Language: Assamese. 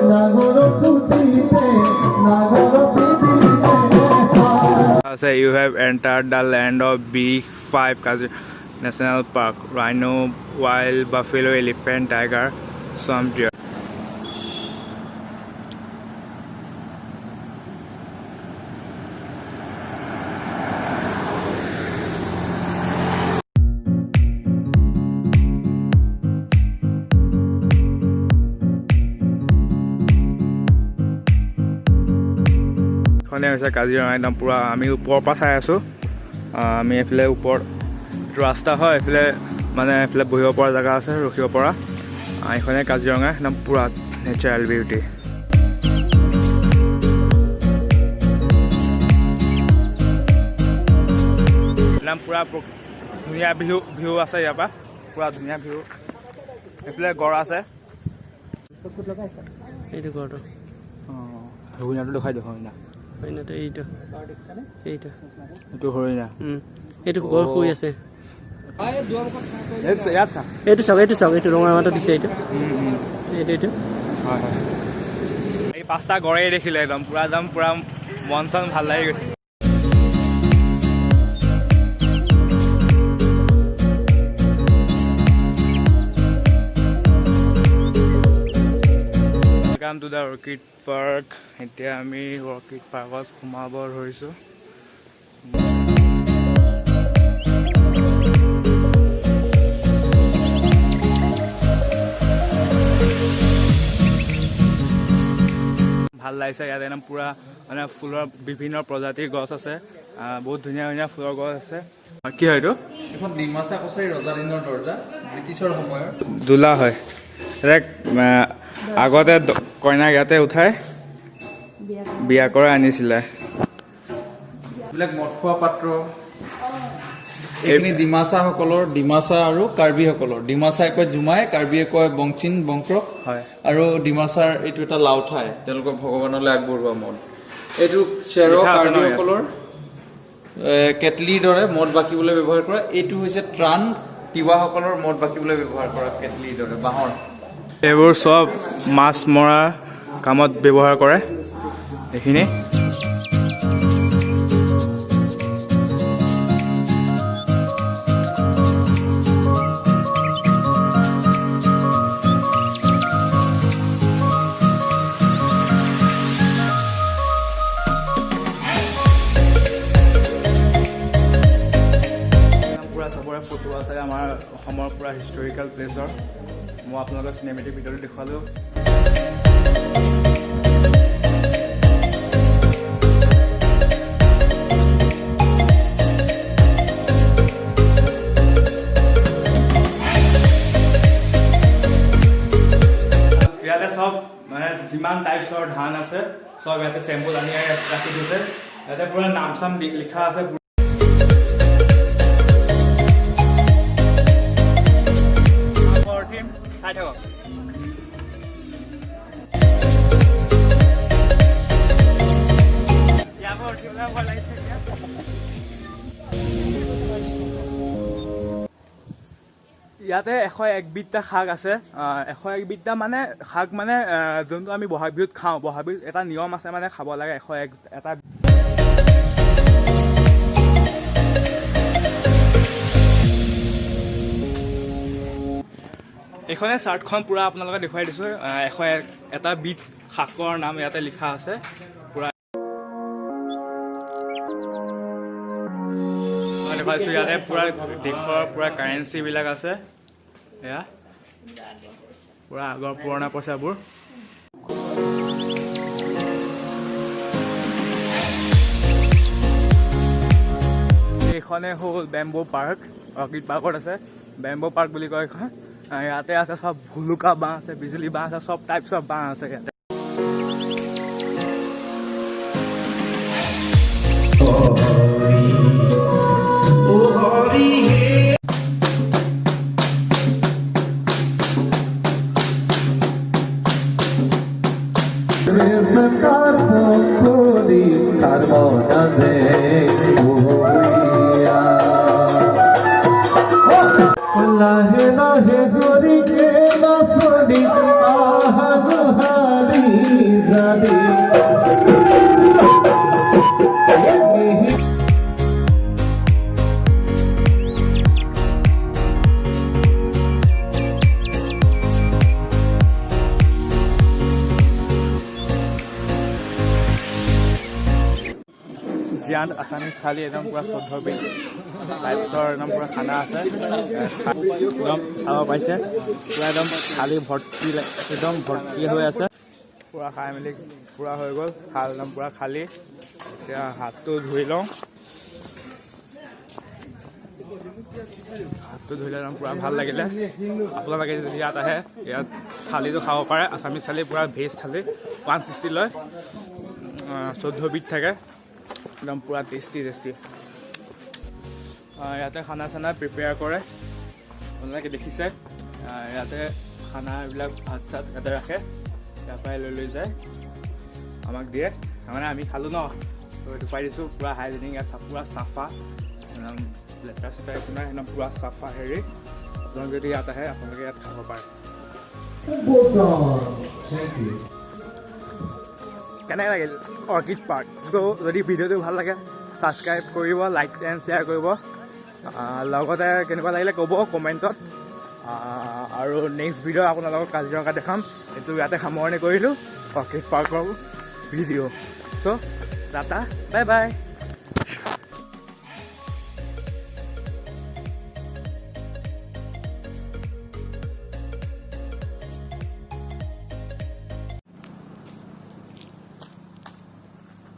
So you have entered the land of B5 Kazir National Park. Rhino, wild buffalo, elephant, tiger, some deer. Kaziranga একদম পুৰা আমি ওপৰৰ পৰা চাই আছোঁ আমি এইফালে ওপৰত ৰাস্তা হয় এইফালে মানে এইফালে বহিব পৰা জেগা আছে ৰখিব পৰা এইখনে কাজিৰঙা একদম পুৰা নেচাৰেল বিউটি একদম পুৰা ধুনীয়া ভিউ আছে ইয়াৰ পৰা পুৰা ধুনীয়া ভিউ এইফালে গড় আছে এইটো গড়টো হৰিণাটো দেখাই দিয়ক হৰিণা হৰিণাটো এইটো হৰিণা এইটো গড় শুই আছে এইটো চাওক এইটো ৰঙা মাটো দিছে এইটো হয় এই পাঁচটা গড়েই দেখিলে একদম পুৰা মন চন ভাল লাগি গৈছে Welcome to the Orchid Park. এতিয়া আমি Orchid Parkত সোমাব ধৰিছোঁ ভাল লাগিছে ইয়াত একদম পুৰা মানে ফুলৰ বিভিন্ন প্ৰজাতিৰ গছ আছে বহুত ধুনীয়া ফুলৰ গছ আছে কি হয় এইটো এখন ডিমাচা কছাৰী ৰজাদিনৰ দৰ্জা ব্ৰিটিছৰ সময়ৰ দোলা হয় আগতে কইনাক ইয়াতে উঠাই বিয়া কৰা আনিছিলে এইবিলাক মদ খোৱা পাত্ৰ এইখিনি ডিমাচা আৰু কাৰ্বিসকলৰ ডিমাচাই কয় জুমাই কাৰ্বিয়ে কয় বংচিন বংক্ৰক হয় আৰু ডিমাচাৰ এইটো এটা লাও ঠাই তেওঁলোকৰ ভগৱানলৈ আগবঢ়োৱা মদ এইটো চেৰ কাৰ্বিসকলৰ কেটলিৰ দৰে মদ বাকিবলৈ ব্যৱহাৰ কৰা এইটো হৈছে ত্ৰাণ তিৱাসকলৰ মদ বাকিবলৈ ব্যৱহাৰ কৰা কেটলিৰ দৰে বাঁহৰ এইবোৰ সব মাছ মৰা কামত ব্যৱহাৰ কৰে এইখিনি পুৰা চবৰে ফটো আছে আমাৰ অসমৰ পুৰা হিষ্টৰিকেল প্লেচৰ মই আপোনালোকক চিনেমেটিক ভিডিঅ'টো দেখুৱালোঁ ইয়াতে সব মানে যিমান টাইপছৰ ধান আছে সব ইয়াতে চেম্পুল আনি ৰাখি দিছে ইয়াতে পুৰা নাম চাম লিখা আছে চাই থাকক ইয়াতে 101 বিধটা শাক আছে 101 বিধটা মানে শাক মানে যোনটো আমি বহাগ বিহুত খাওঁ বহাগ বিহুত এটা নিয়ম আছে মানে খাব লাগে 101 এটা এইখনে চাৰ্টখন পুৰা আপোনালোকে দেখুৱাই দিছোঁ 101 এটা বিধ শাকৰ নাম ইয়াতে লিখা আছে পুৰা দেখুৱাইছোঁ ইয়াতে পুৰা দেশৰ পুৰা কাৰেঞ্চিবিলাক আছে এয়া পুৰা আগৰ পুৰণা পইচাবোৰ এইখনে হ'ল বেম্বো পাৰ্ক অৰ্কিড পাৰ্কত আছে বেম্বো পাৰ্ক বুলি কয় এইখন ইয়াতে আছে সব ভুলুকা বাঁহ আছে বিজুলী বাঁহ আছে সব টাইপছৰ বাঁহ আছে ইয়াতে লাহে লাহে গৰি কে নাচনি আহাৰ হাৰি জিয়ান্ত আছামিজ থালি একদম পূৰা 14 বিধ টাইপছৰ একদম পূৰা খানা আছে একদম চাব পাইছে পূৰা একদম থালি ভৰ্তি একদম ভৰ্তি হৈ আছে পূৰা খাই মেলি পূৰা হৈ গ'ল থাল একদম পূৰা খালী এতিয়া হাতটো ধুই লওঁ হাতটো ধুলে একদম পূৰা ভাল লাগিলে আপোনালোকে যদি ইয়াত আহে ইয়াত থালিটো খাব পাৰে আছামিজ থালি পূৰা ভেজ থালি 160 লয় 14 বিধ থাকে একদম পূৰা টেষ্টি ইয়াতে খানা চানা প্ৰিপেয়াৰ কৰে আপোনালোকে দেখিছে ইয়াতে খানাবিলাক ভাত চাত ইয়াতে ৰাখে ইয়াৰ পৰাই লৈ যায় আমাক দিয়ে মানে আমি খালোঁ ন তো এইটো পাই দিছোঁ পূৰা হাইজেনিক ইয়াত পূৰা চাফা একদম লেতেৰা চেতেৰা একো নাই একদম পূৰা চাফা হেৰি আপোনালোকে যদি ইয়াত আহে আপোনালোকে ইয়াত খাব পাৰে কেনেকৈ লাগিল অৰ্কিড পাৰ্ক চ' যদি ভিডিঅ'টো ভাল লাগে ছাবস্ক্ৰাইব কৰিব লাইক এণ্ড শ্বেয়াৰ কৰিব লগতে কেনেকুৱা লাগিলে ক'ব কমেণ্টত আৰু নেক্সট ভিডিঅ' আপোনালোকক কাজিৰঙা দেখাম এইটো ইয়াতে সামৰণি কৰিলোঁ অৰ্কিড পাৰ্কৰ ভিডিঅ' চ' টাটা বাই বাই